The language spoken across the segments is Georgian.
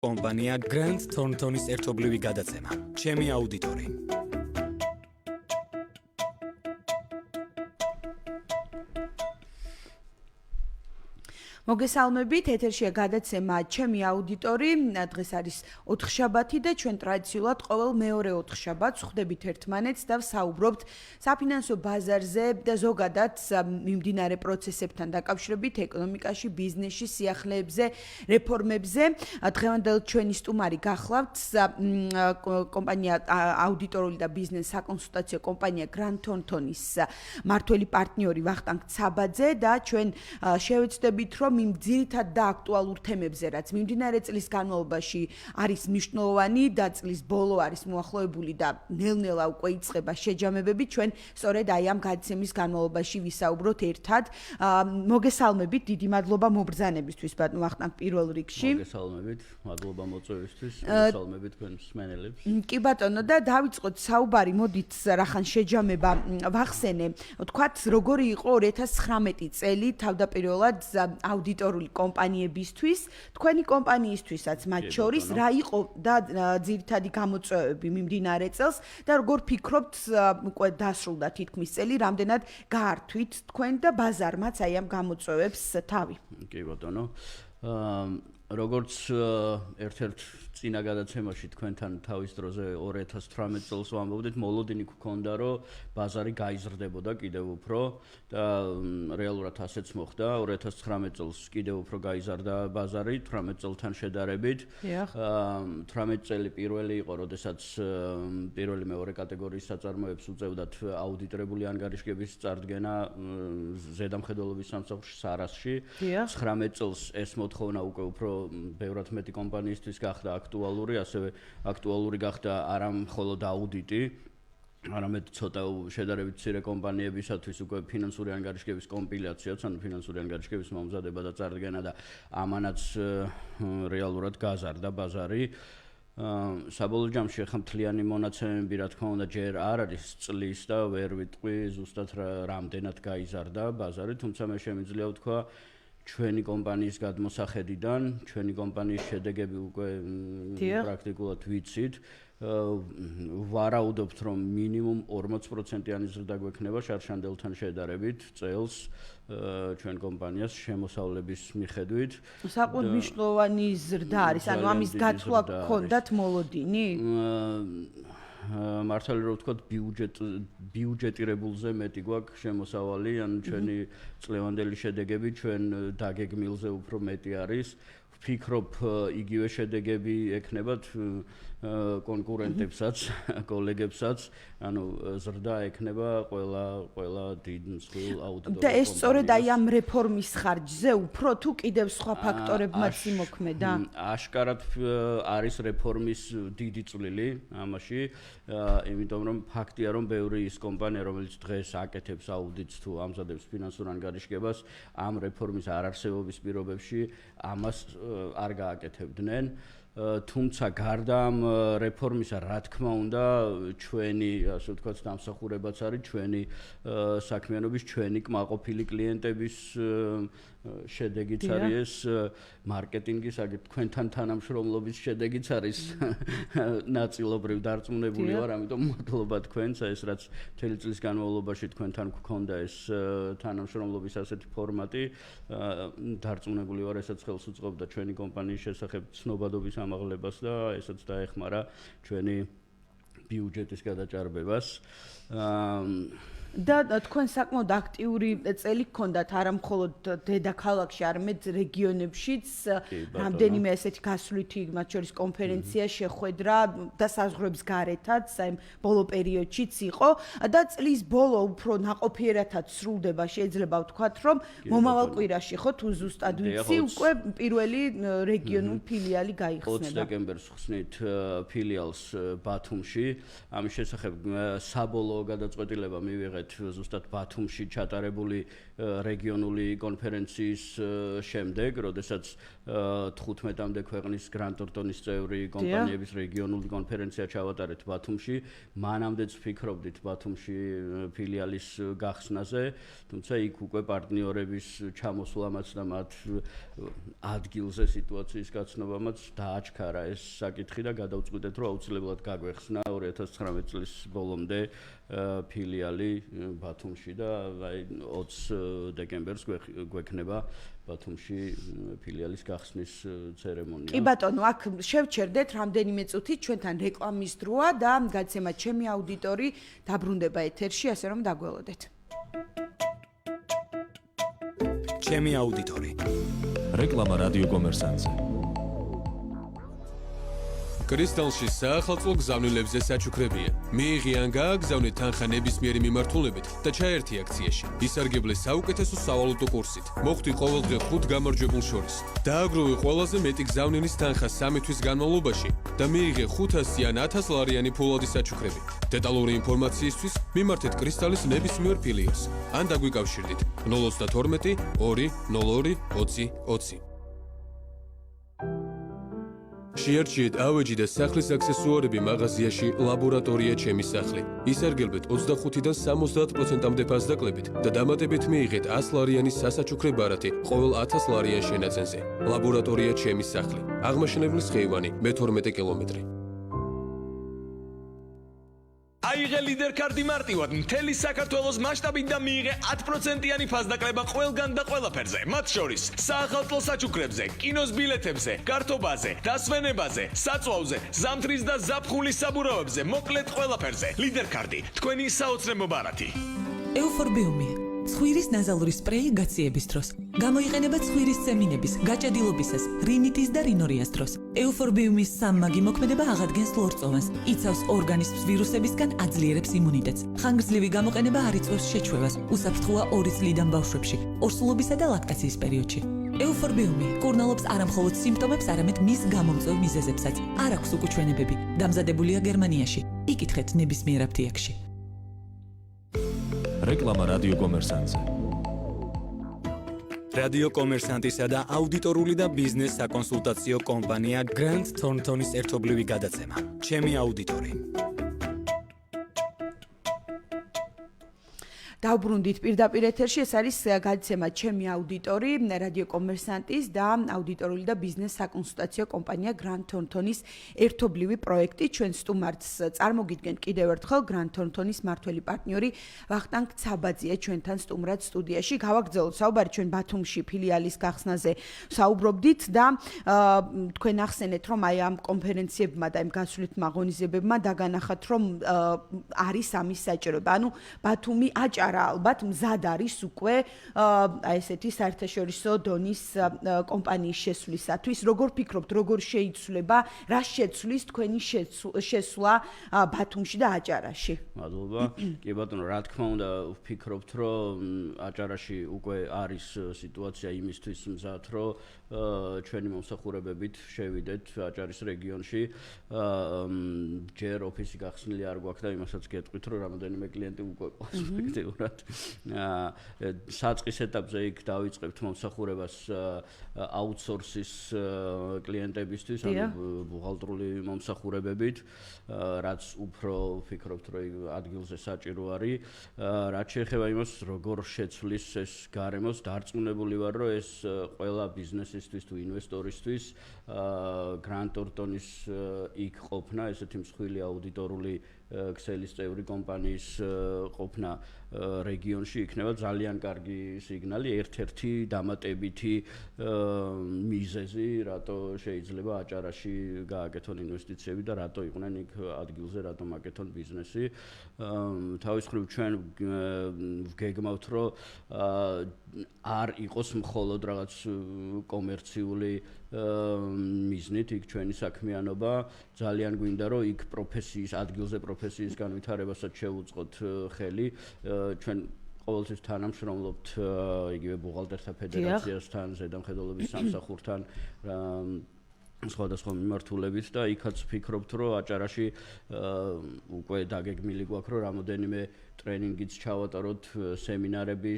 კომპანია Grand Thornton-ის ერთობლივი გადაცემა. ჩემი აუდიტორი. მოგესალმებით, ეთერშია გადაცემა ჩემი აუდიტორი. დღეს არის ოთხშაბათი და ჩვენ ტრადიციულად ყოველ მეორე ოთხშაბათს ხვდებით ერთმანეთს და ვსაუბრობთ საფინანსო ბაზარზე და ზოგადად მიმდინარე პროცესებთან დაკავშირებით ეკონომიკაში, ბიზნესში, სიახლეებზე, რეფორმებზე. დღევანდელ ჩვენი სტუმარი გახლავთ კომპანია აუდიტორული და ბიზნეს საკონსულტაციო კომპანია Grand Thornton-ის მართველი პარტნიორი ვახტანგ ცაბაძე და ჩვენ შევეცდებით რომ იმ ძირითად და აქტუალურ თემებზე, რაც მიმდინარე წლის განმავლობაში არის მნიშვნელოვანი და წლის ბოლო არის მოახლოებული და ნელ-ნელა უკვე იწყება შეჯამებები, ჩვენ სწორედ აი ამ გადაცემის განმავლობაში ვისაუბროთ ერთად. მოგესალმებით, დიდი მადლობა მობრძანებისთვის, ბატონო ვახტანგ პირველ რიგში. მოგესალმებით, მადლობა მოწვევისთვის, მოგესალმებით თქვენს მსმენელებს. კი ბატონო, და დავიწყოთ საუბარი, მოდით რახან შეჯამება ვახსენე. თქვათ, როგორი იყო 2019 წელი თავდაპირველად აუდიტორული კომპანიებისთვის, თქვენი კომპანიისთვისაც მათ შორის რა იყო და ძირითადი გამოწვევები მიმდინარე წელს და როგორ ფიქრობთ უკვე დასრულდა თითქმის წელი, რამდენად გაართვით თქვენ და ბაზარმაც აი ამ გამოწვევებს თავი. კი ბატონო. როგორც ერთ-ერთ წინა გადაცემაში თქვენთან თავის დროზე 2018 წელს ვამბობდით, მოლოდინი გქონდა, რომ ბაზარი გაიზრდებოდა კიდევ უფრო და რეალურად ასეც მოხდა. 2019 წელს კიდევ უფრო გაიზარდა ბაზარი 18 წელთან შედარებით. 18 წელი პირველი იყო, როდესაც პირველი მეორე კატეგორიის საწარმოებს უწევდათ აუდიტორებული ანგარიშგების წარდგენა ზედამხედველობის სამსახურში სარასში. 19 წელს ეს მოთხოვნა უკვე უფრო ბევრად მეტი კომპანიისთვის გახდა აქტუალური, ასევე აქტუალური გახდა არა მხოლოდ აუდიტი, არამედ ცოტა შედარებით მცირე კომპანიებისათვის უკვე ფინანსური ანგარიშგების კომპილაციაც, ანუ ფინანსური ანგარიშგების მომზადება და წარდგენა და ამანაც რეალურად გაზარდა ბაზარი. საბოლოო ჯამში ახლა მთლიანი მონაცემები, რა თქმა უნდა, ჯერ არ არის წლის და ვერ ვიტყვი ზუსტად რამდენად გაიზარდა ბაზარი, თუმცა მე შემიძლია ვთქვა ჩვენი კომპანიის გადმოსახედიდან, ჩვენი კომპანიის შედეგები უკვე პრაქტიკულად ვიცით. ვარაუდობთ, რომ მინიმუმ 40%-იანი ზრდა გვექნება შარშანდელთან შედარებით წელს ჩვენ კომპანიას შემოსავლების მიხედვით. საკმაოდ მნიშვნელოვანი ზრდა არის, ანუ ამის გაცვლა გქონდათ მოლოდინი? მართალი რომ ვთქვათ, ბიუჯეტირებულზე მეტი გვაქვს შემოსავალი, ანუ ჩვენი წლევანდელი შედეგები ჩვენ დაგეგმილზე უფრო მეტი არის. ვფიქრობ, იგივე შედეგები ექნებათ კონკურენტებსაც, კოლეგებსაც, ანუ ზრდა ექნება ყველა დიდ მსხვილ აუდიტორ. და ეს სწორედ აი ამ რეფორმის ხარჯზე უფრო თუ კიდევ სხვა ფაქტორებმაც იმოქმედა? აშკარად არის რეფორმის დიდი წვლილი ამაში, იმიტომ რომ ფაქტია, რომ ბევრი ის კომპანია, რომელიც დღეს აკეთებს აუდიტს თუ ამზადებს ფინანსურ ანგარიშგებას, ამ რეფორმის არარსებობის პირობებში ამას არ გააკეთებდნენ. თუმცა გარდა ამ რეფორმისა, რა თქმა უნდა, ჩვენი, ასე ვთქვათ, დამსახურებაც არის ჩვენი საქმიანობის, ჩვენი კმაყოფილი კლიენტების შედეგიც არის ეს მარკეტინგის, თქვენთან თანამშრომლობის შედეგიც არის ნაწილობრივ დარწმუნებული ვარ, ამიტომ მადლობა თქვენს, ეს რაც მთელი წლის განმავლობაში თქვენთან გქონდა ეს თანამშრომლობის ასეთი ფორმატი, დარწმუნებული ვარ, ესაც ხელს უწყობდა ჩვენი კომპანიის შესახებ ცნობადობის ამაღლებას და ესაც დაეხმარა ჩვენი ბიუჯეტის გადაჭარბებას. და თქვენ საკმაოდ აქტიური წელი გქონდათ არა მხოლოდ დედაქალაქში, არამედ რეგიონებშიც, რამდენიმე ესეთი გასვლითი, მათ შორის კონფერენცია, შეხვედრა და საზღვრების გარეთაც, აი ბოლო პერიოდშიც იყო და წლის ბოლო უფრო ნაყოფიერათაც სრულდება, შეიძლება ვთქვათ, რომ მომავალ კვირაში ხო თუ ზუსტად ვიცი, უკვე პირველი რეგიონული ფილიალი გაიხსნება. 20 დეკემბერს ხსნით ფილიალს ბათუმში. ამის შესახებ საბოლოო გადაწყვეტილება მივიღეთ მიიღეთ ზუსტად ბათუმში ჩატარებული რეგიონული კონფერენციის შემდეგ, როდესაც 15-მდე ქვეყნის Grand Thornton-ის წევრი კომპანიების რეგიონული კონფერენცია ჩავატარეთ ბათუმში. მანამდეც ვფიქრობდით ბათუმში ფილიალის გახსნაზე, თუმცა იქ უკვე პარტნიორების ჩამოსვლამაც და მათ ადგილზე სიტუაციის გაცნობამაც დააჩქარა ეს საკითხი და გადავწყვიტეთ, რომ აუცილებლად გაგვეხსნა 2019 წლის ბოლომდე ფილიალი ბათუმში და 20 დეკემბერს გვექნება ბათუმში ფილიალის გახსნის ცერემონია. კი ბატონო, აქ შევჩერდეთ რამდენიმე წუთი ჩვენთან რეკლამის დროა და გადაცემა ჩემი აუდიტორი დაბრუნდება ეთერში, ასე რომ დაგველოდეთ. ჩემი აუდიტორი. რეკლამა რადიო კომერსანტზე. კრისტალში საახალწლო გზავნილებზე საჩუქრებია. მიიღი ან გააგზავნე თანხა ნებისმიერი მიმართულებით და ჩაერთი აქციაში. ისარგებლე საუკეთესო სავალუტო კურსით. მოხვდი ყოველდღე 5 გამარჯვებულ შორის. დააგროვე ყველაზე მეტი გზავნილის თანხა 3 თვის განმავლობაში და მიიღე 500 ან 1000 ლარიანი ფულადი საჩუქრები. დეტალური ინფორმაციისთვის მიმართეთ კრისტალის ნებისმიერ ფილიალს ან დაგვიკავშირდით 032 2 02 20 20. შეარჩიეთ ავეჯი და სახლის აქსესუარები მაღაზიაში ლაბორატორია ჩემი სახლი. ისარგებლეთ 25-დან 70%-მდე ფასდაკლებით და დამატებით მიიღეთ 100 ლარიანი სასაჩუქრე ბარათი ყოველ 1000 ლარიან შენაძენზე. ლაბორატორია ჩემი სახლი. აღმაშენებლის ხეივანი მე-12 კილომეტრი. აიღე ლიდერ კარტი მარტივად მთელი საქართველოს მასშტაბით და მიიღე 10%-იანი ფასდაკლება ყველგან და ყველაფერზე, მათ შორის საახალწლო საჩუქრებზე, კინოს ბილეთებზე, გართობაზე, დასვენებაზე, საწვავზე, ზამთრის და ზაფხულის საბურავებზე, მოკლედ ყველაფერზე. ლიდერ კარტი, თქვენი საოცრებო ბარათი. ეუფორბიუმი ცხვირის ნაზალური სპრეი გაციების დროს. გამოიყენება ცხვირის წემინების, გაჭედილობისას, რინიტის და რინორიას დროს. ეუფორბიუმის სამმაგი მოქმედება აღადგენს ლორწოვანს, იცავს ორგანიზმს ვირუსებისგან, აძლიერებს იმუნიტეტს. ხანგრძლივი გამოყენება არ იწვევს შეჩვევას, უსაფრთხოა 2 წლიდან ბავშვებში, ორსულობისა და ლაქტაციის პერიოდში. ეუფორბიუმი კურნალობს არამხოლოდ სიმპტომებს, არამედ მის გამომწვევ მიზეზებსაც. არ აქვს უკუჩვენებები, დამზადებულია გერმანიაში. იკითხეთ ნებისმიერ აფთიაქში. რეკლამა რადიო კომერსანტზე. რადიო კომერსანტისა და აუდიტორული და ბიზნეს საკონსულტაციო კომპანია Grand Thornton-ის ერთობლივი გადაცემა. ჩემი აუდიტორი. დავბრუნდით პირდაპირ ეთერში, ეს არის გადაცემა ჩემი აუდიტორი, რადიო კომერსანტის და აუდიტორული და ბიზნეს საკონსულტაციო კომპანია Grand Thornton-ის ერთობლივი პროექტი. ჩვენ სტუმარს წარმოგიდგენთ კიდევ ერთხელ Grand Thornton-ის მმართველი პარტნიორი ვახტანგ ცაბაძია ჩვენთან სტუმრად სტუდიაში. გავაგრძელოთ საუბარი, ჩვენ ბათუმში ფილიალის გახსნაზე საუბრობდით და თქვენ ახსენეთ, რომ აი ამ კონფერენციებმა და იმ გასვლითმა ღონისძიებებმა დაგანახათ, რომ არის ამის საჭიროება. ანუ ბათუმი აჭარა ალბათ მზად არის უკვე აი ესეთი საერთაშორისო დონის კომპანიის შესვლისათვის. როგორ ფიქრობთ, როგორ შეიცვლება, რა შეცვლის თქვენი შესვლა ბათუმში და აჭარაში? მადლობა. კი ბატონო, რა თქმა უნდა, ვფიქრობთ, რომ აჭარაში უკვე არის სიტუაცია იმისთვის მზად, რომ ჩვენი მომსახურებებით შევიდეთ აჭარის რეგიონში. ჯერ ოფისი გახსნილი არ გვაქვს და იმასაც გეტყვით, რომ რამოდენიმე კლიენტი უკვე ყავს ეფექტიურად. საწყის ეტაპზე იქ დავიწყებთ მომსახურებას აუთსორსის კლიენტებისთვის, ანუ ბუღალტრული მომსახურებებით, რაც უფრო ვფიქრობთ, რომ ადგილზე საჭირო არის. რაც შეეხება იმას, როგორ შეცვლის ეს გარემოს, დარწმუნებული ვარ, რომ ეს ყველა ბიზნესისთვის თუ ინვესტორისთვის Grand Thornton-ის იქ ყოფნა, ესეთი მსხვილი აუდიტორული ქსელის წევრი კომპანიის ყოფნა რეგიონში იქნება ძალიან კარგი სიგნალი, ერთ-ერთი დამატებითი მიზეზი, რატო შეიძლება აჭარაში გააკეთონ ინვესტიციები და რატო იყვნენ იქ ადგილზე, რატომ აკეთონ ბიზნესი. თავის მხრივ ჩვენ ვგეგმავთ, რომ არ იყოს მხოლოდ რაღაც კომერციული მიზნით იქ ჩვენი საქმიანობა, ძალიან გვინდა, რომ იქ პროფესიის, ადგილზე პროფესიის განვითარებასაც შევუწყოთ ხელი. ჩვენ ყოველთვის თანამშრომლობთ იგივე ბუღალტერთა ფედერაციასთან, ზედამხედველობის სამსახურთან, სხვადასხვა მიმართულებით და იქაც ვფიქრობთ, რომ აჭარაში უკვე დაგეგმილი გვაქვს, რომ რამოდენიმე ტრენინგიც ჩავატაროთ, სემინარები,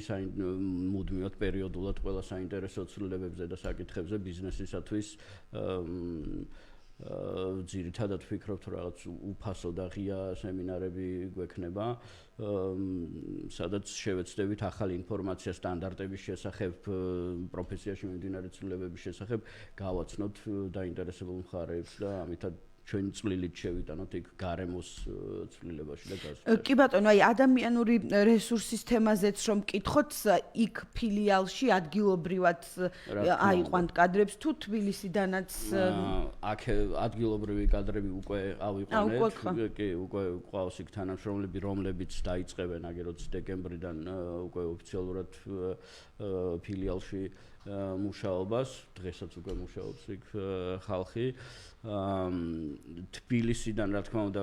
მუდმივად პერიოდულად ყველა საინტერესო ცვლილებებზე და საკითხებზე ბიზნესისათვის ძირითადად ვფიქრობთ, რომ რაღაც უფასო და ღია სემინარები გვექნება, სადაც შევეცდებით ახალი ინფორმაცია სტანდარტების შესახებ, პროფესიაში მიმდინარე ცვლილებების შესახებ გავაცნოთ დაინტერესებულ მხარეებს და ამითად ჩვენ წვლილით შევიტანოთ იქ გარემოს ცვლილებაში და გაზრდაში. კი ბატონო, აი ადამიანური რესურსის თემაზეც რომ მკითხოთ, იქ ფილიალში ადგილობრივად აიყვანთ კადრებს თუ თბილისიდანაც აქ ადგილობრივი კადრები უკვე ავიყვანეთ, კი უკვე ყავს იქ თანამშრომლები, რომლებიც დაიწყებენ აგეროც დეკემბრიდან უკვე ოფიციალურად ფილიალში მუშაობას, დღესაც უკვე მუშაობს იქ ხალხი. თბილისიდან რა თქმა უნდა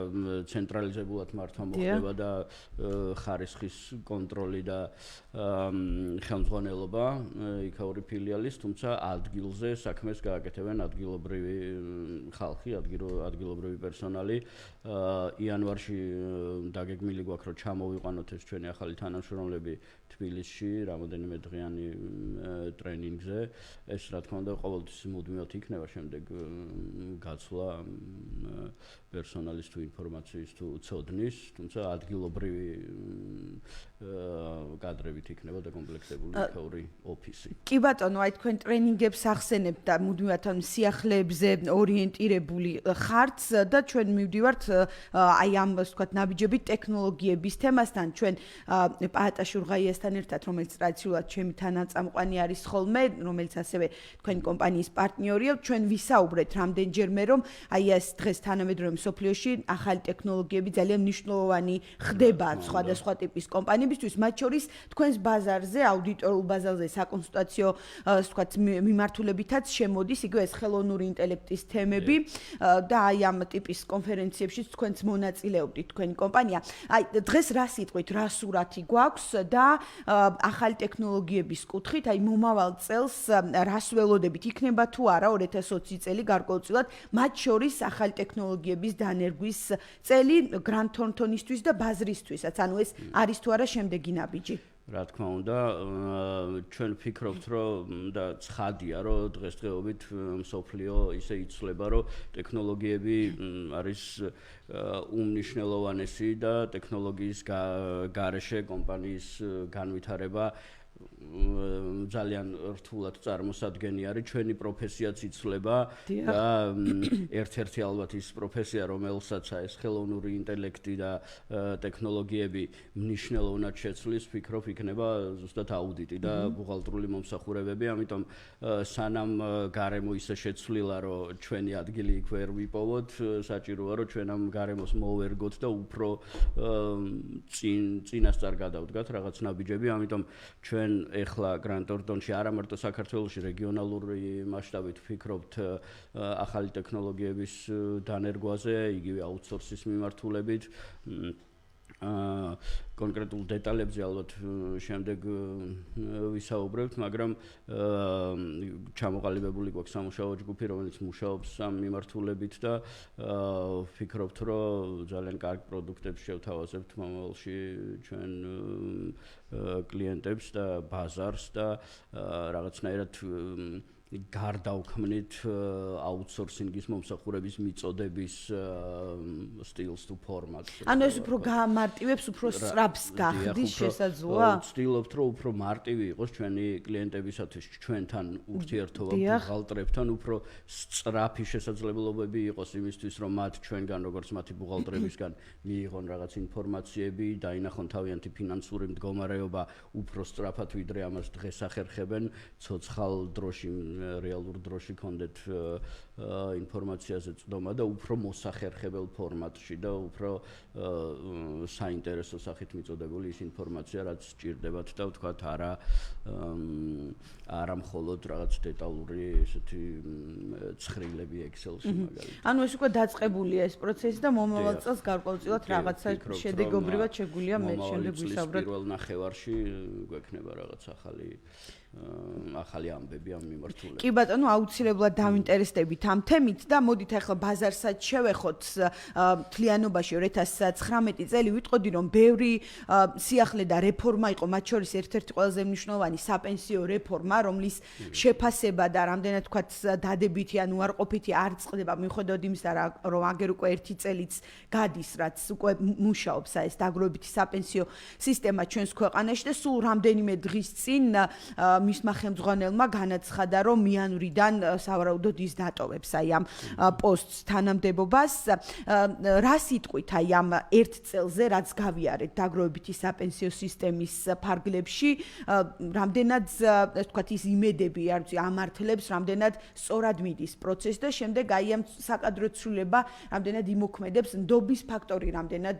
ცენტრალიზებულად მართვა მოხდება და ხარისხის კონტროლი და ხელმძღვანელობა იქაური ფილიალის, თუმცა ადგილზე საქმეს გააკეთებენ ადგილობრივი ხალხი, ადგილობრივი პერსონალი. იანვარში დაგეგმილი გვაქვს, რომ ჩამოვიყვანოთ ეს ჩვენი ახალი თანამშრომლები თბილისში რამოდენიმე დღიანი ტრენინგზე. ეს რა თქმა უნდა ყოველთვის მუდმივად იქნება შემდეგ გაცვლა პერსონალის თუ ინფორმაციის თუ ცოდნის, თუმცა ადგილობრივი კადრებით იქნება დაკომპლექტებული იქაური ოფისი. კი ბატონო, აი თქვენ ტრენინგებს ახსენებთ და მუდმივად სიახლეებზე ორიენტირებული ხართ და ჩვენ მივდივართ აი ამ ასე ვთქვათ ნაბიჯებით ტექნოლოგიების თემასთან. ჩვენ პაატა შურღაიასთან ერთად, რომელიც ტრადიციულად ჩემი თანაწამყვანი არის ხოლმე, რომელიც ასევე თქვენი კომპანიის პარტნიორია, ჩვენ ვისაუბრეთ რამდენჯერმე, რომ აი ეს დღეს თანამედროვე მსოფლიოში ახალი ტექნოლოგიები ძალიან მნიშვნელოვანი ხდება სხვადასხვა ტიპის კომპანიებისთვის, მათ შორის თქვენს ბაზარზე, აუდიტორულ ბაზარზე საკონსულტაციო ასე ვთქვათ მიმართულებითაც შემოდის იგივე ეს ხელოვნური ინტელექტის თემები და აი ამ ტიპის კონფერენციებშიც თქვენც მონაწილეობდით თქვენი კომპანია. აი დღეს რა სიტყვით, რა სურათი გვაქვს და ახალი ტექნოლოგიების კუთხით, აი მომავალ წელს რას ველოდებით, იქნება თუ არა 2020 წელი გარკვეულწილად, მათ შორის ახალი ტექნოლოგიების დანერგვის წელი გრანდ თორნტონისთვის და ბაზრისთვისაც, ანუ ეს არის თუ არა შემდეგი ნაბიჯი? რა თქმა უნდა, ჩვენ ვფიქრობთ, რომ და ცხადია, რომ დღესდღეობით მსოფლიო ისე იცვლება, რომ ტექნოლოგიები არის უმნიშვნელოვანესი და ტექნოლოგიის გარეშე კომპანიის განვითარება ძალიან რთულად წარმოსადგენი არის, ჩვენი პროფესიაც იცვლება და ერთ-ერთი ალბათ ის პროფესია, რომელსაც ეს ხელოვნური ინტელექტი და ტექნოლოგიები მნიშვნელოვნად შეცვლის, ვფიქრობ, იქნება ზუსტად აუდიტი და ბუღალტრული მომსახურებები, ამიტომ სანამ გარემო ისე შეცვლილა, რომ ჩვენი ადგილი იქ ვერ ვიპოვოთ, საჭიროა, რომ ჩვენ ამ გარემოს მოვერგოთ და უფრო წინასწარ გადავდგათ რაღაც ნაბიჯები, ამიტომ ჩვენ ეხლა გრანდ თორნტონში არა მარტო საქართველოში რეგიონალური მასშტაბით ვფიქრობთ ახალი ტექნოლოგიების დანერგვაზე, იგივე აუთსორსის მიმართულებით. კონკრეტულ დეტალებზე ალბათ შემდეგ ვისაუბრებთ, მაგრამ ჩამოყალიბებული გვაქვს სამუშაო ჯგუფი, რომელიც მუშაობს ამ მიმართულებით და ვფიქრობთ, რომ ძალიან კარგ პროდუქტებს შევთავაზებთ მომავალში ჩვენ კლიენტებს და ბაზარს და რაღაცნაირად გარდავქმნით აუთსორსინგის მომსახურების მიწოდების სტილს თუ ფორმატს. ანუ ეს უფრო გაამარტივებს, უფრო სწრაფს გახდის შესაძლოა? ვცდილობთ, რომ უფრო მარტივი იყოს ჩვენი კლიენტებისათვის, ჩვენთან ურთიერთობა ბუღალტრებთან, უფრო სწრაფი შესაძლებლობები იყოს იმისთვის, რომ მათ ჩვენგან, როგორც მათი ბუღალტრებისგან მიიღონ რაღაც ინფორმაციები, დაინახონ თავიანთი ფინანსური მდგომარეობა უფრო სწრაფად, ვიდრე ამას დღეს ახერხებენ, ცოცხალ დროში რეალურ დროში კონდეთ ინფორმაციაზე წვდომა და უფრო მოსახერხებელ ფორმატში და უფრო საინტერესო სახით მიწოდებული ის ინფორმაცია, რაც სჭირდებათ და ვთქვათ, არა მხოლოდ რაღაც დეტალური ესეთი ცხრილები Excel-ში მაგალითად. ანუ ეს უკვე დაწყებულია ეს პროცესი და მომავალ წელს გარკვეულწილად რაღაცა შედეგობრივად შეგვიძლია მე შემდეგ ვისაუბროთ. პირველ ნახევარში გვექნება რაღაც ახალი ამბები ამ მიმართულებით. კი ბატონო, აუცილებლად დავინტერესდებით ამ თემით და მოდით ახლა ბაზარსაც შევეხოთ თლიანობაში 2019 წელი ვიტყოდი რომ ბევრი სიახლე და რეფორმა იყო მათ შორის ერთ-ერთი ყველაზე მნიშვნელოვანი საპენსიო რეფორმა რომლის შეფასება და რამდენად თქვათ დადებითი ან უარყოფითი არ წყდება მიუხედავად იმისა რომ აგერ უკვე 1 წელიც გადის რაც უკვე მუშაობს ეს დაგროვებითი საპენსიო სისტემა ჩვენს ქვეყანაში და სულ რამდენიმე დღის წინ მისმა ხელმძღვანელმა განაცხადა რომ მიანვრიდან სავარაუდოდ ის დატოვებს აი ამ პოსტს თანამდებობას რა სიტყვით აი ამ 1 წელზე რაც გავიარეთ დაგროვებითი საპენსიო სისტემის ფარგლებში რამდენად ასე ვთქვათ ის იმედები არ ვიცი ამართლებს რამდენად სწორად მიდის პროცესი და შემდეგ აი ამ საკადრო ცვლილება რამდენად იმოქმედებს ნდობის ფაქტორი რამდენად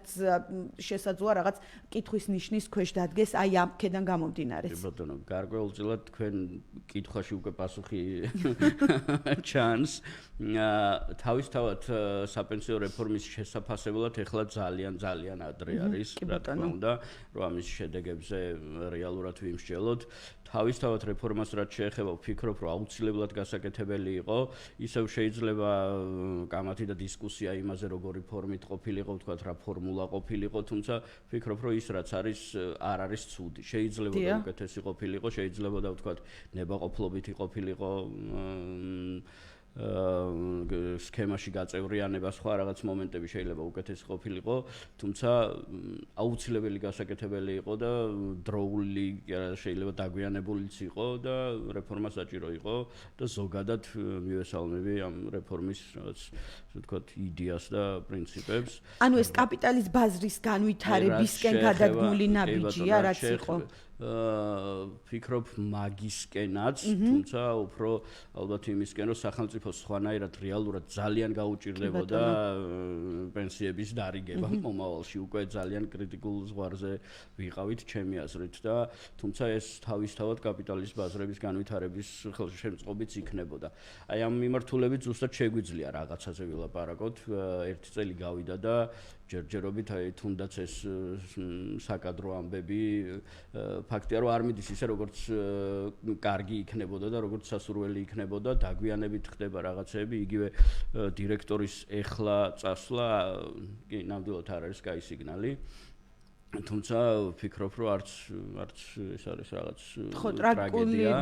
შესაძლოა რაღაც კითხვის ნიშნის ქვეშ დადგეს აი ამ ქედან გამომდინარე. ბატონო, გარკვეულწილად თქვენ კითხვაში უკვე პასუხი ჩანს. თავისთავად საპენსიო რეფორმის შესაფასებლად ეხლა ძალიან ადრე არის, რა თქმა უნდა, რომ ამის შედეგებზე რეალურად ვიმსჯელოთ. თავისთავად რეფორმას რაც შეეხება, ვფიქრობ, რომ აუცილებლად გასაკეთებელი იყო. ისევ შეიძლება კამათი და დისკუსია იმაზე, როგორი ფორმით ყოფილიყო, ვთქვათ, რა ფორმულა ყოფილიყო, თუმცა ვფიქრობ, რომ ის რაც არის, არ არის ცუდი. შეიძლება უკეთესი ყოფილიყო, შეიძლება ვთქვათ, ნებაყოფლობითი ყოფილიყო სქემაში გაწევრიანება სხვა რაღაც მომენტები შეიძლება უკეთესი ყოფილიყო, თუმცა აუცილებელი გასაკეთებელი იყო და დროული შეიძლება დაგვიანებულიც იყო და რეფორმა საჭირო იყო და ზოგადად მივესალმები ამ რეფორმის რაღაც ვთქვათ იდეას და პრინციპებს. ანუ ეს კაპიტალის ბაზრის განვითარებისკენ გადადგმული ნაბიჯია რაც იყო. ვფიქრობ მაგისკენაც, თუმცა უფრო ალბათ იმისკენ, რომ სახელმწიფო სხვანაირად რეალურად ძალიან გაუჭირდებოდა პენსიების დარიგება მომავალში უკვე ძალიან კრიტიკულ ზღვარზე ვიყავით ჩემი აზრით და თუმცა ეს თავისთავად კაპიტალის ბაზრების განვითარების ხელშემწყობიც იქნებოდა. აი ამ მიმართულებით ზუსტად შეგვიძლია რაღაცაზე ვილაპარაკოთ. 1 წელი გავიდა და ჯერჯერობით აი თუნდაც ეს საკადრო ამბები ფაქტია რომ არ მიდის ისე როგორც კარგი იქნებოდა და როგორც სასურველი იქნებოდა დაგვიანებით ხდება რაღაცები იგივე დირექტორის ეხლა წასვლა კი ნამდვილად არ არის კაი სიგნალი თუმცა ვფიქრობ რომ არც ეს არის რაღაც ტრაგედია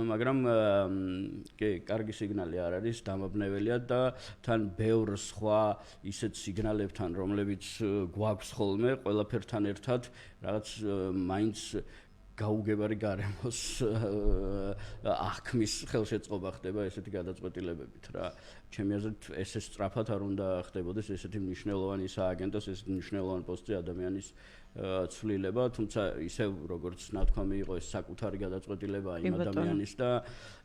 მაგრამ კი კარგი სიგნალი არ არის დამაბნეველია და თან ბევრ სხვა ისეთ სიგნალებთან რომლებიც გვაქვს ხოლმე ყველაფერთან ერთად რაღაც მაინც გაუგებარი გარემოს აღქმის ხელშეწყობა ხდება ესეთი გადაწყვეტილებებით რა ჩემი აზრით ესე სწრაფად არ უნდა ხდებოდეს ესეთი მნიშვნელოვანი სააგენტოს ესეთი მნიშვნელოვანი პოსტზე ადამიანის ცვლილება თუმცა ისევ როგორც ნათქვამი იყო ეს საკუთარი გადაწყვეტილება იმ ადამიანის და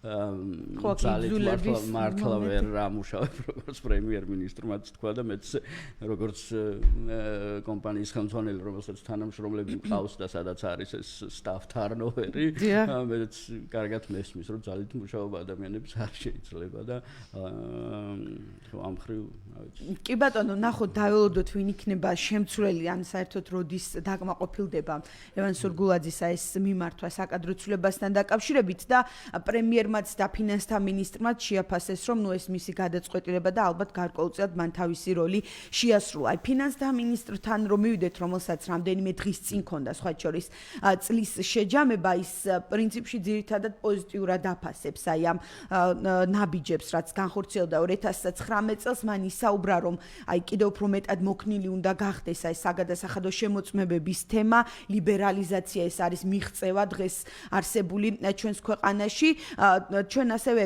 ძალიან მართლა ვერ ამუშავებ როგორც პრემიერ-მინისტრმაც თქვა და მეც როგორც კომპანიის ხელმძღვანელი რომელსაც თანამშრომლები მყავს და სადაც არის ეს staff turnover-ი მეც კარგად მესმის რომ ძალით მუშაობა ადამიანებს არ შეიძლება და ამ ხრივ კი ბატონო ნახოთ დაველოდოთ ვინ იქნება შემცვლელი ან საერთოდ როდის დაკმაყოფილდება ლევან სურგულაძისა ეს მიმართვა საკადრო ცვლილებასთან დაკავშირებით და პრემიერმაც და ფინანსთა მინისტრმაც შეაფასეს რომ ნუ ეს მისი გადაწყვეტილება და ალბათ გარკვეულწილად მან თავისი როლი შეასრულა. აი ფინანსთა მინისტრთან რომ მივიდეთ რომელსაც რამდენიმე დღის წინ ქონდა სხვა შორის წლის შეჯამება ის პრინციპში ძირითადად პოზიტიურად აფასებს აი ამ ნაბიჯებს რაც განხორციელდა 2019 წელს მან ისაუბრა რომ აი კიდევ უფრო მეტად მოქნილი უნდა გახდეს აი საგადასახადო შემოწმებების თემა ლიბერალიზაცია ეს არის მიღწევა დღეს არსებული ჩვენს ქვეყანაში ჩვენ ასევე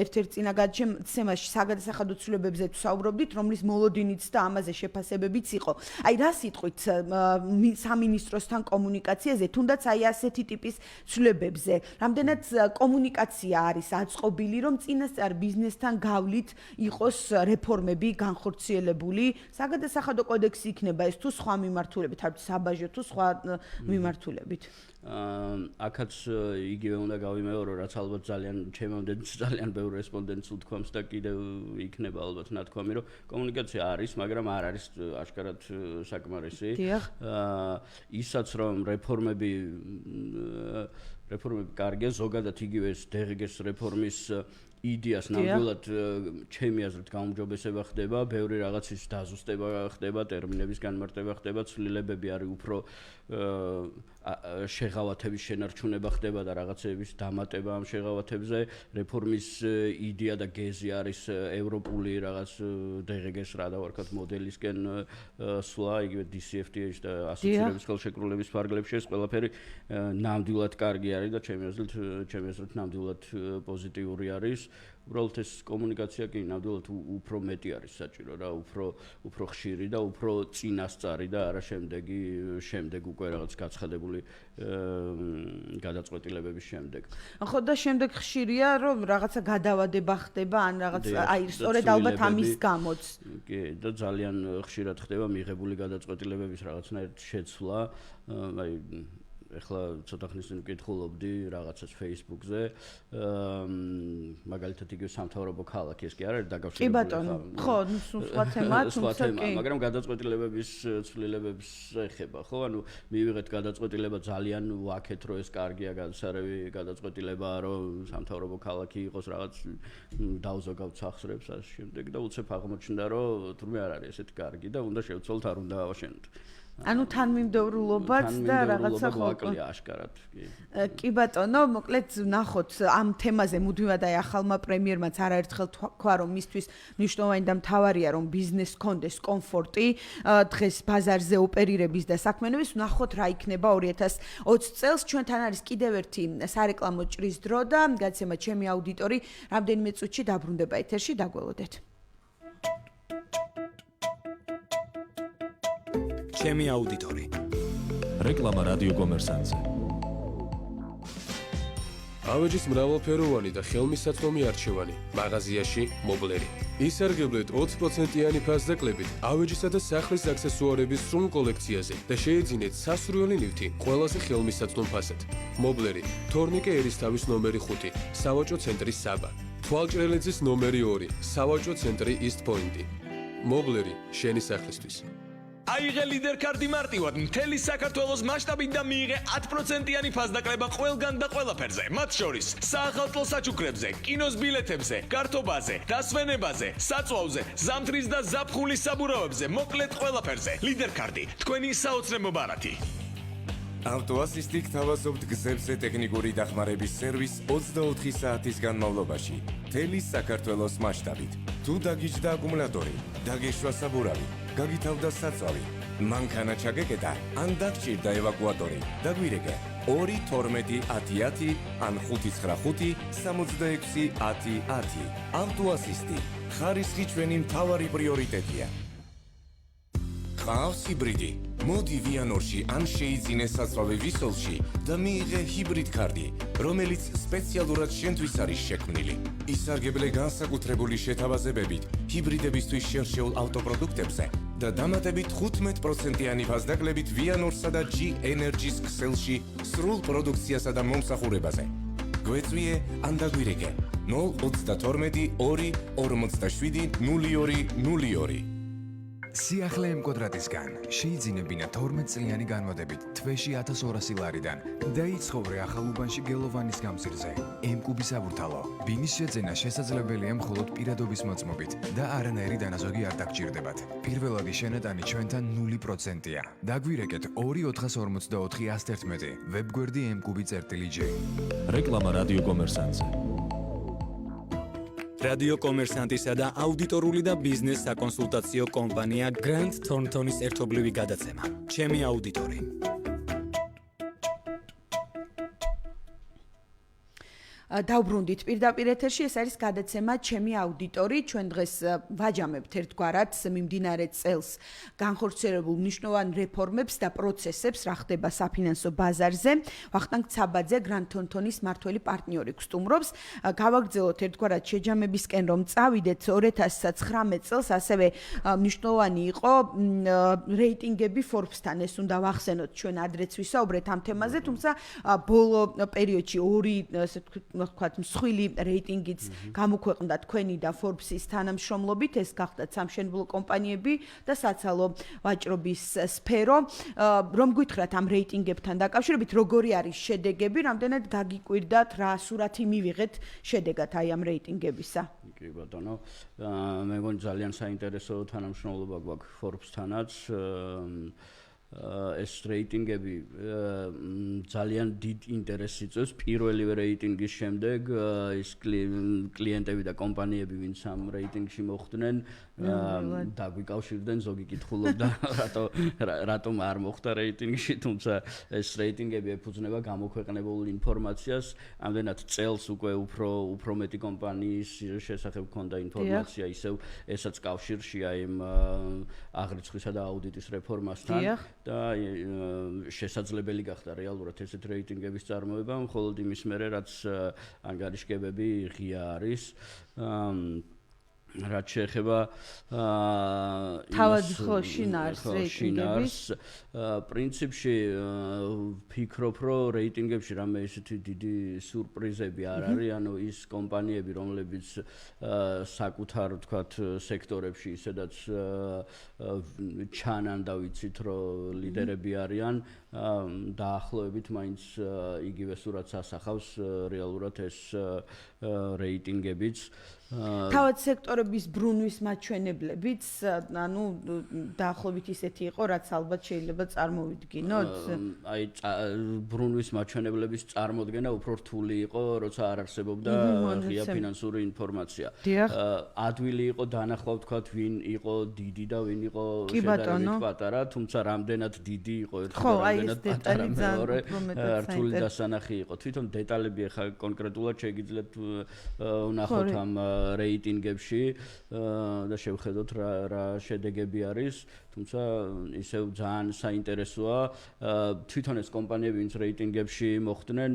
ერთ-ერთ წინაგადაცემაში საგადასახადო ცვლილებებზე ვსაუბრობდით რომლის მოლოდინიც და ამაზე შეფასებებიც იყო აი რა სიტყვით სამინისტროსთან კომუნიკაციაზე თუნდაც აი ასეთი ტიპის ცვლილებებზე რამდენად კომუნიკაცია არის აწყობილი რომ წინასწარ ბიზნესთან გავლით იყოს რეფორმები განხორციელებული საგადასახადო კოდექსი იქნება ეს თუ სხვა მიმართულებით არ საბაჟო თუ სხვა მიმართულებით აქაც იგივე უნდა გავიმეორო რაც ალბათ ძალიან ჩემამდე ძალიან ბევრ რესპონდენტს უთქვამს და კიდევ იქნება ალბათ ნათქვამი რომ კომუნიკაცია არის მაგრამ არ არის აშკარად საკმარისი ისაც რომ რეფორმები კარგია ზოგადად იგივე ეს დღგ-ის რეფორმის იდეას ნამდვილად ჩემი აზრით გაუმჯობესება ხდება, ბევრი რაღაცის დაზუსტება ხდება, ტერმინების განმარტება ხდება, ცვლილებები არის უფრო შეღავათების შენარჩუნება ხდება და რაღაცების დამატება ამ შეღავათებზე. რეფორმის იდეა და გეზი არის ევროპული რაღაც DGG-ს რა დავარქათ მოდელისკენ სვლა, იგივე DCFTA-ს და ასოცირების ხელშეკრულების ფარგლებში ეს ყველაფერი ნამდვილად კარგი არის და ჩემი აზრით ნამდვილად პოზიტიური არის. უბრალოდ ეს კომუნიკაცია კი ნამდვილად უფრო მეტი არის საჭირო რა, უფრო ხშირი და უფრო წინასწარი და არა შემდეგ უკვე რაღაც გაცხადებული გადაწყვეტილებების შემდეგ. ხო და შემდეგ ხშირია რომ რაღაცა გადავადება ხდება ან რაღაც აი სწორედ ალბათ ამის გამოც. კი და ძალიან ხშირად ხდება მიღებული გადაწყვეტილებების რაღაცნაირად შეცვლა, აი ეხლა ცოტა ხნის წინ ვკითხულობდი რაღაცას Facebook-ზე, მაგალითად იგივე სამთავრობო ქალაქი ეს კი არ არის დაგავშენებული. კი ბატონო, ხო, სხვა თემაა, თუმცა კი. მაგრამ გადაწყვეტილებების ცვლილებებს ეხება, ხო? ანუ მივიღეთ გადაწყვეტილება ძალიან ვაქეთ, რომ ეს კარგია, განსარევი გადაწყვეტილებაა, რომ სამთავრობო ქალაქი იყოს რაღაც დავზოგავთ სახსრებს ამ შემდეგ და უცებ აღმოჩნდა, რომ თურმე არ არის ესეთი კარგი და უნდა შევცვალოთ, არ უნდა ავაშენოთ. ანუ თანმიმდევრულობაც და რაღაცა ხო აშკარად კი ბატონო, მოკლედ ნახოთ ამ თემაზე მუდმივად აი ახალმა პრემიერმაც არაერთხელ თქვა რომ მისთვის მნიშვნელოვანი და მთავარია რომ ბიზნეს კონდეს კომფორტი დღეს ბაზარზე ოპერირების და საქმიანობის. ნახოთ რა იქნება 2020 წელს. ჩვენთან არის კიდევ ერთი სარეკლამო ჭრის დრო და გადაცემა ჩემი აუდიტორი რამდენიმე წუთში დაბრუნდება ეთერში, დაგველოდეთ. ჩემი აუდიტორი. რეკლამა რადიო კომერსანტზე. ავეჯის მრავალფეროვანი და ხელმისაწვდომი არჩევანი მაღაზიაში მობლერი. ისარგებლეთ 20%-იანი ფასდაკლებით ავეჯისა და სახლის აქსესუარების სრულ კოლექციაზე და შეეძინეთ სასურველი ნივთი ყველაზე ხელმისაწვდომ ფასად. მობლერი, თორნიკე ერისთავის ნომერი 5, სავაჭრო ცენტრი საბა. თვალჭრელეძის ნომერი 2, სავაჭრო ცენტრი East Point. მობლერი, შენი სახლისთვის. აიღე ლიდერ კარდი მარტივად მთელი საქართველოს მასშტაბით და მიიღე 10%-იანი ფასდაკლება ყველგან და ყველაფერზე. მათ შორის საახალწლო საჩუქრებზე, კინოს ბილეთებზე, კარტობაზე, დასვენებაზე, საწვავზე, ზამთრის და ზაფხულის საბურავებზე, მოკლედ ყველაფერზე. ლიდერ კარდი, თქვენი საოცრებო ბარათი. ავტოასისტი გთავაზობთ გზებზე ტექნიკური დახმარების სერვისს 24 საათის განმავლობაში, მთელი საქართველოს მასშტაბით. თუ დაგიჯდა აკუმულატორი, დაგეშვა საბურავი, გაგითავდა საწვავი, მანქანა ჩაგეკეტა, ან დაგჭირდა ევაკუატორი, დაგვირეკე 2121010 ან 595 66 1010. ავტოასისტი, ხარისხი ჩვენი მთავარი პრიორიტეტია. ყავს ჰიბრიდი. მოდი ვიანორში ან შეიძინე საწვავი ვისოლში და მიიღე ჰიბრიდ კარდი, რომელიც სპეციალურად შენთვის არის შექმნილი. ისარგებლე განსაკუთრებული შეთავაზებებით ჰიბრიდებისთვის შერშეულ ავტოპროდუქტებზე და დამატებით 15%-იანი ფასდაკლებით ვიანორსა და G Energy-ს ქსელში სრულ პროდუქციასა და მომსახურებაზე. გვეწვიე ან დაგვირეკე 032 2 47 0202. სიახლე ემკვადრატისგან შეიძინებინა 12 წლიანი განმავლობით თვეში 1200 ლარიდან და იცხოვრე ახალ უბანში გელოვანის გამზირზე. ემკუბის საბურთალო. ბინის შეძენა შესაძლებელია მხოლოდ პირადობის მოწმობით და არანაირი დანაზოგი არ დაგჭირდებათ. პირველადი შენატანი ჩვენთან 0%-ია. დაგვირეკეთ 2444 111 ვებგვერდი emkubi.j. რეკლამა რადიო კომერსანტზე. რადიო კომერსანტისა და აუდიტორული და ბიზნეს საკონსულტაციო კომპანია Grant Thornton-ის ერთობლივი გადაცემა. ჩემი აუდიტორი. დავბრუნდით პირდაპირ ეთერში, ეს არის გადაცემა ჩემი აუდიტორი. ჩვენ დღეს ვაჯამებთ ერთგვარად მიმდინარე წელს განხორციელებულ მნიშვნელოვან რეფორმებს და პროცესებს, რა ხდება საფინანსო ბაზარზე. ვახტანგ ცაბაძე, Grant Thornton-ის მართველი პარტნიორი გსტუმრობს. გავაგრძელოთ ერთგვარად შეჯამებისკენ, რომ წავიდეთ 2019 წელს, ასევე მნიშვნელოვანი იყო რეიტინგები Forbes-თან. ეს უნდა ვახსენოთ, ჩვენ ადრეც ვისაუბრეთ ამ თემაზე, თუმცა ბოლო პერიოდში ორი ვთქვათ, მსხვილი რეიტინგიც გამოქვეყნდა თქვენი და Forbes-ის თანამშრომლობით, ეს გახდათ სამშენებლო კომპანიები და საცალო ვაჭრობის სფერო. რომ გითხრათ ამ რეიტინგებთან დაკავშირებით, როგორი არის შედეგები, რამდენად გაგიკვირდათ, რა სურათი მივიღეთ შედეგად აი ამ რეიტინგებისა? კი ბატონო, მე მგონი ძალიან საინტერესო თანამშრომლობა გვაქვს Forbes-თანაც. ეს რეიტინგები ძალიან დიდ ინტერესს იწვევს პირველივე რეიტინგის შემდეგ ის კლიენტები და კომპანიები ვინც ამ რეიტინგში მოხვდნენ დაგვიკავშირდნენ ზოგი კითხულობდა რატომ არ მოხვდა რეიტინგში თუმცა ეს რეიტინგები ეფუძნება გამოქვეყნებულ ინფორმაციას ამდენად წელს უკვე უფრო მეტი კომპანიის შესახებ ქონდა ინფორმაცია ისევ ესაც კავშირშია იმ აღრიცხვისა და აუდიტის რეფორმასთან და შესაძლებელი გახდა რეალურად ესეთ რეიტინგების წარმოება, მხოლოდ იმის მერე, რაც ანგარიშგებები ღია არის. რაც შეეხება თავად ხო შინაარს რეიტინგების პრინციპში ვფიქრობ, რომ რეიტინგებში რამე ისეთი დიდი სურპრიზები არ არის, ანუ ის კომპანიები, რომლებიც საკუთარ, ვთქვათ, სექტორებში ისედაც ჩანან და ვიცით, რომ ლიდერები არიან, დაახლოებით მაინც იგივე სურათს ასახავს რეალურად ეს რეიტინგებიც. თავად სექტორების ბრუნვის მაჩვენებლებიც, ანუ დაახლოებით ისეთი იყო, რაც ალბათ შეიძლება წარმოვიდგინოთ. აი ბრუნვის მაჩვენებლების წარმოდგენა უფრო რთული იყო, როცა არ არსებობდა ღია ფინანსური ინფორმაცია. ადვილი იყო დანახვა, ვთქვათ, ვინ იყო დიდი და ვინ იყო შედარებით პატარა, თუმცა რამდენად დიდი იყო ერთი და რამდენად პატარა მეორე რთული დასანახი იყო. თვითონ დეტალები ახლა კონკრეტულად შეგიძლიათ ვნახოთ ამ რეიტინგებში და შევხედოთ რა შედეგები არის, თუმცა ისევ ძალიან საინტერესოა თვითონ ეს კომპანიები ვინც რეიტინგებში მოხვდნენ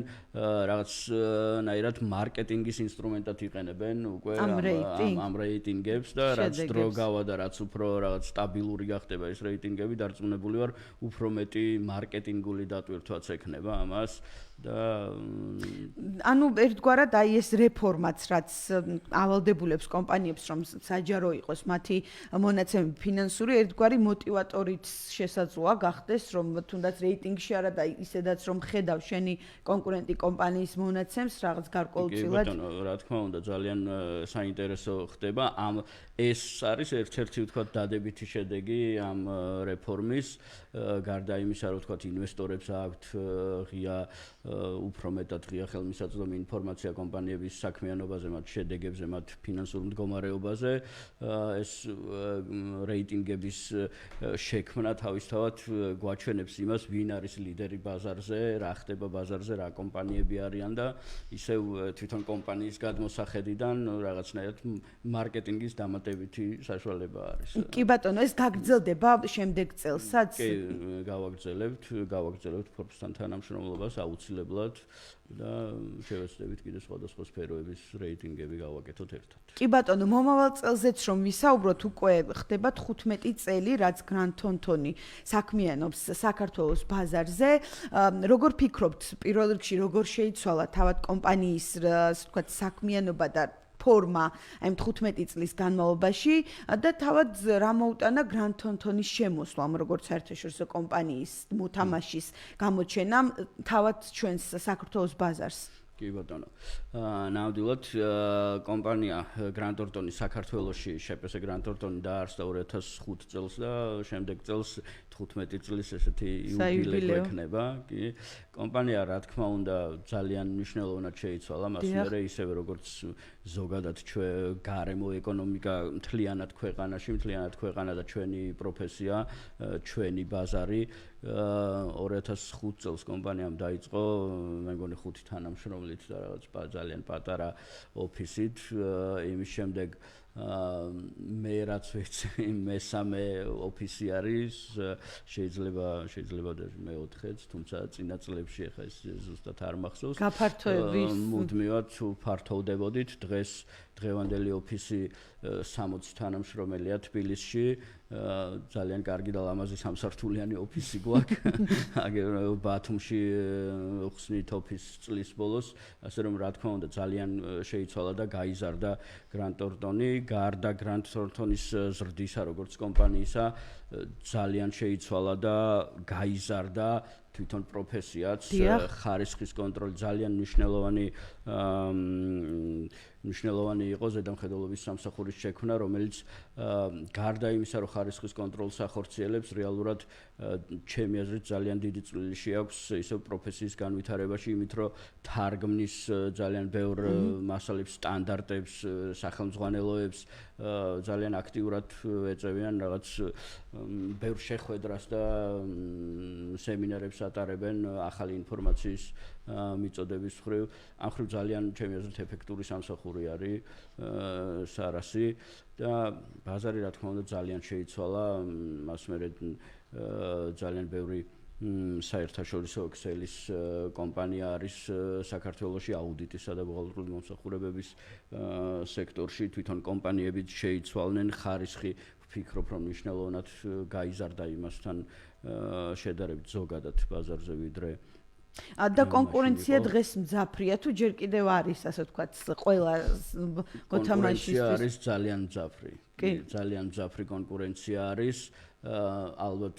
რაღაცნაირად მარკეტინგის ინსტრუმენტად იყენებენ უკვე ამ რეიტინგებს და რაც დრო გავა და რაც უფრო რაღაც სტაბილური გახდება ეს რეიტინგები დარწმუნებული ვარ უფრო მეტი მარკეტინგული დატვირთვაც ექნება ამას და ანუ ერთგვარად აი ეს რეფორმაც რაც ავალდებულებს კომპანიებს რომ საჯარო იყოს მათი მონაცემები ფინანსური ერთგვარი მოტივატორიც შესაძლოა გახდეს რომ თუნდაც რეიტინგში არა და ისედაც რომ ხედავ შენი კონკურენტი კომპანიის მონაცემს რაღაც გარკვეულწილად რა თქმა უნდა ძალიან საინტერესო ხდება ამ ეს არის ერთ-ერთი ვთქვათ დადებითი შედეგი ამ რეფორმის გარდა იმისა რომ ვთქვათ ინვესტორებს აქვთ ღია უფრო მეტად ღია ხელმისაწვდომი ინფორმაცია კომპანიების საქმიანობაზე, მათ შედეგებზე, მათ ფინანსურ მდგომარეობაზე. ეს რეიტინგების შექმნა თავისთავად გვაჩვენებს იმას, ვინ არის ლიდერი ბაზარზე, რა ხდება ბაზარზე, რა კომპანიები არიან და ისევ თვითონ კომპანიის გადმოსახედიდან რაღაცნაირად მარკეტინგის დამატებითი საშუალება არის. კი ბატონო, ეს გაგრძელდება შემდეგ წელსაც? კი, გავაგრძელებთ Forbes-თან თანამშრომლობას აუცილებლად და შევეცდებით კიდე სხვადასხვა სფეროების რეიტინგები გავაკეთოთ ერთად. კი ბატონო, მომავალ წელზეც რომ ვისაუბროთ, უკვე ხდება 15 წელი, რაც Grant Thornton-ი საქმიანობს საქართველოს ბაზარზე. როგორ ფიქრობთ, პირველ რიგში როგორ შეიცვალა თავად კომპანიის, ვთქვათ, საქმიანობა და ფორმა აი 15 წლის განმავლობაში და თავად რა მოუტანა Grant Thornton-ის შემოსვლამ, როგორც საერთაშორისო კომპანიის მოთამაშის გამოჩენამ თავად ჩვენს საქართველოს ბაზარს? კი ბატონო. ნამდვილად კომპანია Grant Thornton-ი საქართველოში შეპესე Grant Thornton-ი დაარსდა 2005 წელს და შემდეგ წელს 15 წლის ესეთი იუბილეი ექნება, კი. კომპანია რა თქმა უნდა ძალიან მნიშვნელოვნად შეიცვალა, მას მერე ისევე როგორც ზოგადად ჩვენ გარემო ეკონომიკა მთლიანად ქვეყანა და ჩვენი პროფესია, ჩვენი ბაზარი 2005 წელს კომპანიამ დაიწყო, მე მგონი 5 თანამშრომლით და რაღაც ძალიან პატარა ოფისით, იმის შემდეგ მე რაც ვიცი, მესამე ოფისი არის, შეიძლება მეოთხეც, თუმცა წინა წლებში ახლა ეს ზუსტად არ მახსოვს. გაფართოების მუდმივად ფართოვდებოდით, დღეს დღევანდელი ოფისი 60 თანამშრომელია თბილისში. ძალიან კარგი და ლამაზი სამსართულიანი ოფისი გვაქვს. ბათუმში ხსნით ოფისს წლის ბოლოს, ასე რომ რა თქმა უნდა ძალიან შეიცვალა და გაიზარდა Grant Thornton-ი, გარდა Grant Thornton-ის ზრდისა როგორც კომპანიისა, ძალიან შეიცვალა და გაიზარდა თვითონ პროფესიაც, ხარისხის კონტროლი ძალიან მნიშვნელოვანი იყო ზედამხედველობის სამსახურის შექმნა, რომელიც გარდა იმისა, რომ ხარისხის კონტროლს ახორციელებს, რეალურად ჩემი აზრით ძალიან დიდი წვლილი აქვს ისევ პროფესიის განვითარებაში, იმით რომ თარგმნის ძალიან ბევრ მასალებს, სტანდარტებს, სახელმძღვანელოებს ძალიან აქტიურად ეწევიან რაღაც ბევრ შეხვედრას და სემინარებს ატარებენ ახალი ინფორმაციის მიწოდების მხრივ. ამ მხრივ ძალიან ჩემი აზრით ეფექტური სამსახური არის სარასი და ბაზარი რა თქმა უნდა ძალიან შეიცვალა, მას მერე ძალიან ბევრი საერთაშორისო ექსელის კომპანია არის საქართველოში აუდიტისა და ბუღალტრიული მომსახურებების სექტორში, თვითონ კომპანიებიც შეიცვალნენ, ხარისხი ვფიქრობ რომ მნიშვნელოვნად გაიზარდა იმასთან შედარებით ზოგადად ბაზარზე ვიდრე და კონკურენცია დღეს მძაფრია თუ ჯერ კიდევ არის ასე ვთქვათ ყველა გოთამაშისთვის კონკურენცია არის ძალიან მძაფრი. ძალიან მძაფრი კონკურენცია არის. ალბათ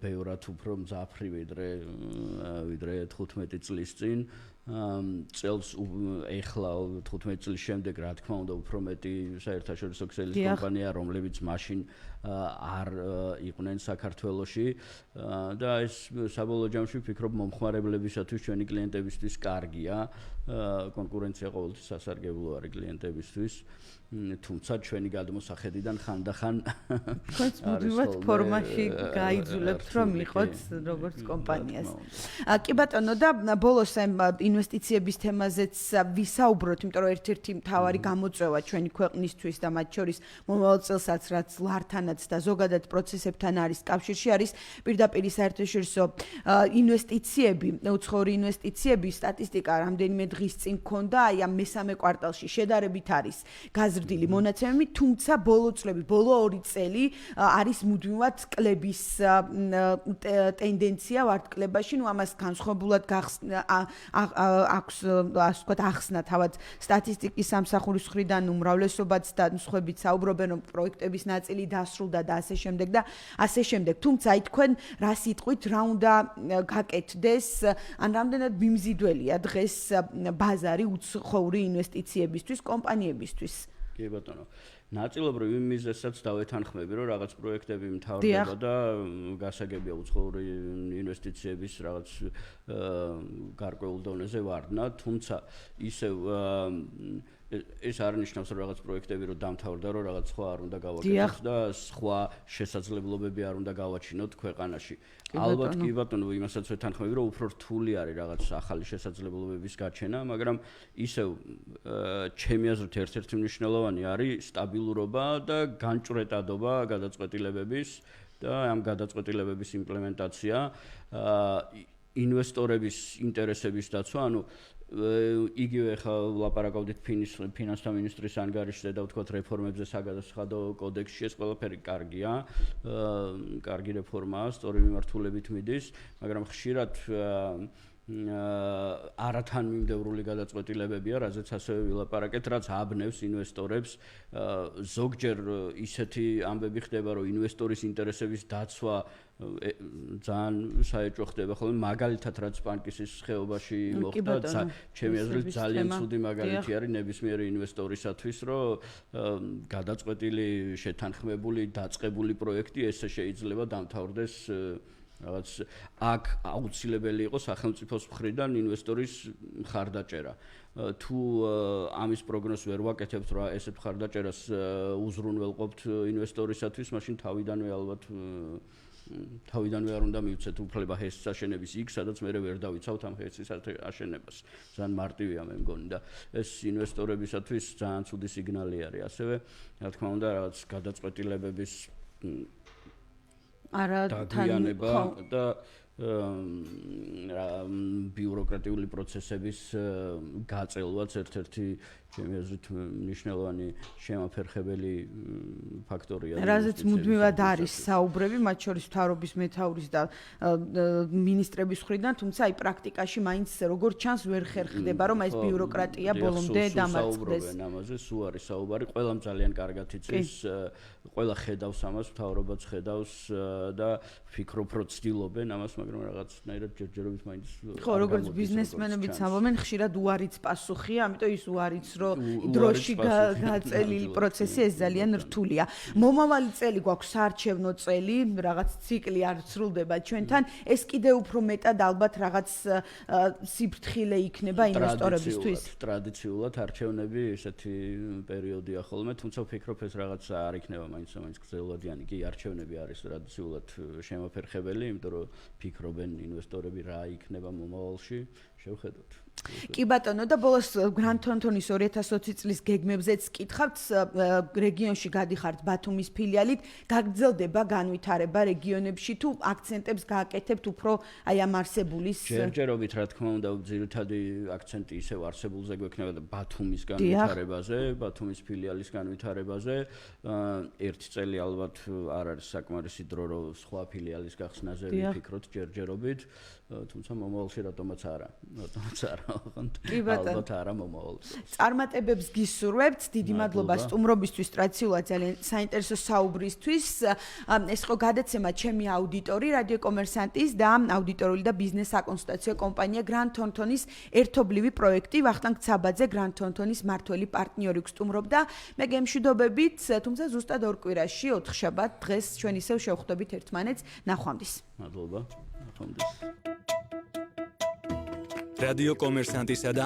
ბევრად უფრო მძაფრი ვიდრე 15 წლის წინ. წელს ეხლა 15 წლის შემდეგ რა თქმა უნდა უფრო მეტი საერთაშორისო ქსელის კომპანია რომლებიც მაშინ არ იყვნენ საქართველოში და ეს საბოლოო ჯამში ვფიქრობ მომხმარებლებისათვის ჩვენი კლიენტებისთვის კარგია კონკურენცია ყოველთვის სასარგებლო არის კლიენტებისთვის თუმცა ჩვენი გადმოსახედიდან ხანდახან თქვენს მუდმივად ფორმაში გაიძულებთ რომ იყოთ როგორც კომპანიას. კი ბატონო და ბოლოს ინვესტიციების თემაზეც ვისაუბროთ, იმიტომ რომ ერთ-ერთი მთავარი გამოწვევა ჩვენი ქვეყნისთვის და მათ შორის მომავალ წელსაც რაც ლართანაც და ზოგადად პროცესებთან არის კავშირში არის პირდაპირ საერთაშორისო ინვესტიციები, უცხოური ინვესტიციების სტატისტიკა რამდენიმე დღის წინ მქონდა, აი ამ მესამე კვარტალში შედარებით არის გაზრდილი მონაცემები, თუმცა ბოლო წლები, ბოლო 2 წელი არის მუდმივად კლების ტენდენცია ვარტკლებაში, ნუ ამას განსხვავებულად აქვს ასე ვთქვათ ახსნა თავად სტატისტიკის სამსახურის მხრიდან უმრავლესობაც და სხვაებიც საუბრობენ რომ პროექტების ნაწილი დასრულდა და ასე შემდეგ და ასე შემდეგ. თუმცა აი თქვენ რა სიტყვით რა უნდა გაკეთდეს, ან რამდენად მიმზიდველია დღეს ბაზარი უცხოური ინვესტიციებისთვის, კომპანიებისთვის? კი ბატონო. ნაწილობრივ იმ მიზეზსაც დავეთანხმები, რომ რაღაც პროექტები მთავრდება და გასაგებია უცხოური ინვესტიციების რაღაც გარკვეულ დონეზე ვარდნა, თუმცა ისევ ეს არ ნიშნავს რომ რაღაც პროექტები რომ დამთავრდა, რომ რაღაც სხვა არ უნდა გავაკეთოთ და სხვა შესაძლებლობები არ უნდა გავაჩინოთ ქვეყანაში. ალბათ კი ბატონო, იმასაც ვეთანხმები, რომ უფრო რთული არის რაღაც ახალი შესაძლებლობების გაჩენა, მაგრამ ისევ ჩემი აზრით ერთ-ერთი მნიშვნელოვანი არის სტაბილურობა და განჭვრეტადობა გადაწყვეტილებების და ამ გადაწყვეტილებების იმპლემენტაცია, ინვესტორების ინტერესების დაცვა, ანუ იგივე ხა ვლაპარაკობდით ფინანსთა მინისტრის ანგარიშზე და ვთქვათ რეფორმებზე საგადასახადო კოდექსში ეს ყველაფერი კარგია, კარგი რეფორმაა, სწორი მიმართულებით მიდის, მაგრამ ხშირად არათანმიმდევრული გადაწყვეტილებებია, რაზეც ასევე ვილაპარაკეთ, რაც აბნევს ინვესტორებს. ზოგჯერ ისეთი ამბები ხდება, რომ ინვესტორის ინტერესების დაცვა ძალიან საეჭვო ხდება ხოლმე, მაგალითად რაც პანკისის ხეობაში მოხდა, ჩემი აზრით ძალიან ცუდი მაგალითი არის ნებისმიერი ინვესტორისათვის, რომ გადაწყვეტილი, შეთანხმებული, დაწყებული პროექტი ესე შეიძლება დამთავრდეს რაღაც აქ აუცილებელი იყო სახელმწიფოს მხრიდან ინვესტორის მხარდაჭერა. თუ ამის პროგნოზს ვერ ვაკეთებთ, რა ესეთ მხარდაჭერას უზრუნველყოფთ ინვესტორისათვის, მაშინ თავიდანვე არ უნდა მივცეთ უფლება ჰესის აშენების იქ, სადაც მე ვერ დავიცავთ ამ ჰესის აშენებას. ძალიან მარტივია მე მგონი და ეს ინვესტორებისათვის ძალიან ცუდი სიგნალი არის. ასევე, რა თქმა უნდა, რაღაც გადაწყვეტილებების არათანმიმდევრულება და ბიუროკრატიული პროცესების გაწელვაც ერთ-ერთი ჩემი აზრით მნიშვნელოვანი შემაფერხებელი ფაქტორია. რაზეც მუდმივად არის საუბრები, მათ შორის მთავრობის მეთაურის და მინისტრების მხრიდან, თუმცა აი პრაქტიკაში მაინც როგორც ჩანს ვერ ხერხდება, რომ ეს ბიუროკრატია ბოლომდე დამარცხდეს. ამაზე სულ არის საუბარი, ყველამ ძალიან კარგად იცის, ყველა ხედავს ამას, მთავრობაც ხედავს და ფიქრობ, რომ ცდილობენ ამას, მაგრამ რაღაცნაირად ჯერჯერობით მაინც ხო, როგორც ბიზნესმენებიც ამბობენ, ხშირად უარიც პასუხია, ამიტომ ის უარიც დროში გაწელილი პროცესი ეს ძალიან რთულია. მომავალი წელი გვაქვს საარჩევნო წელი, რაღაც ციკლი არ სრულდება ჩვენთან, ეს კიდევ უფრო მეტად ალბათ რაღაც სიფრთხილე იქნება ინვესტორებისთვის. ტრადიციულად არჩევნები ესეთი პერიოდია ხოლმე, თუმცა ვფიქრობ ეს რაღაც არ იქნება მაინც გრძელვადიანი. კი, არჩევნები არის ტრადიციულად შემაფერხებელი, იმიტომ რომ ფიქრობენ ინვესტორები რა იქნება მომავალში, შევხედოთ. კი ბატონო და ბოლოს გრანდ თონთონის 2020 წლის გეგმებზეც კითხავთ, რეგიონში გადიხართ ბათუმის ფილიალით, გაგრძელდება განვითარება რეგიონებში თუ აქცენტებს გააკეთებთ უფრო აი ამ არსებულის ჯერჯერობით რა თქმა უნდა ძირითადი აქცენტი ისევ არსებულზე გვექნება და ბათუმის განვითარებაზე, ბათუმის ფილიალის განვითარებაზე. ერთი წელი ალბათ არ არის საკმარისი დრო, რომ სხვა ფილიალის გახსნაზე ვიფიქროთ ჯერჯერობით, თუმცა მომავალში რატომაც არა. ალბათ არა მომავალში. წარმატებებს გისურვებთ, დიდი მადლობა სტუმრობისთვის, ტრადიციულად ძალიან საინტერესო საუბრისთვის. ეს ხო გადაცემა ჩემი აუდიტორი, რადიო კომერსანტის და აუდიტორული და ბიზნეს საკონსულტაციო კომპანია გრანდ თონთონის ერთობლივი პროექტი. ვახტანგ ცაბაძე გრანდ თონთონის მმართველი პარტნიორი გსტუმრობდა. მე გემშვიდობებით, თუმცა ზუსტად ორ კვირაში 4 შაბათ დღეს ჩვენ ისევ შევხვდებით ერთმანეთს. ნახვამდის. მადლობა. ნახვამდის. რადიო კომერსანტისა და